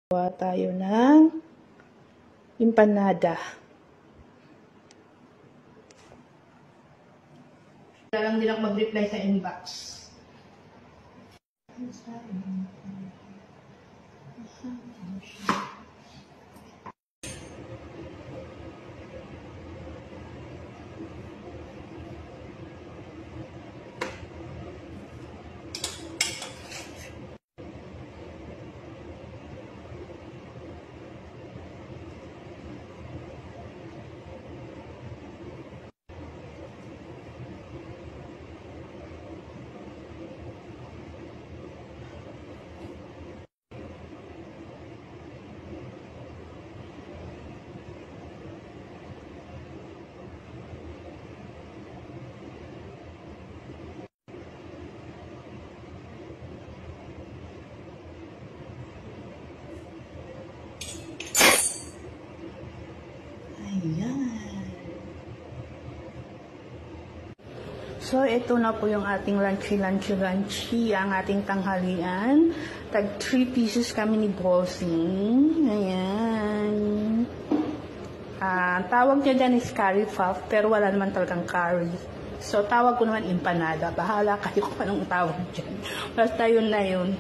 Gawa tayo ng empanada. Wala lang din ako mag-reply sa inbox. So, ito na po yung ating lunchy, ang ating tanghalian. Tag 3 pieces kami ni Bossing. Ayan. Tawag niya dyan is curry puff, pero wala naman talagang curry. So, tawag ko naman empanada. Bahala kayo kung anong tawag dyan. Basta yun na yun.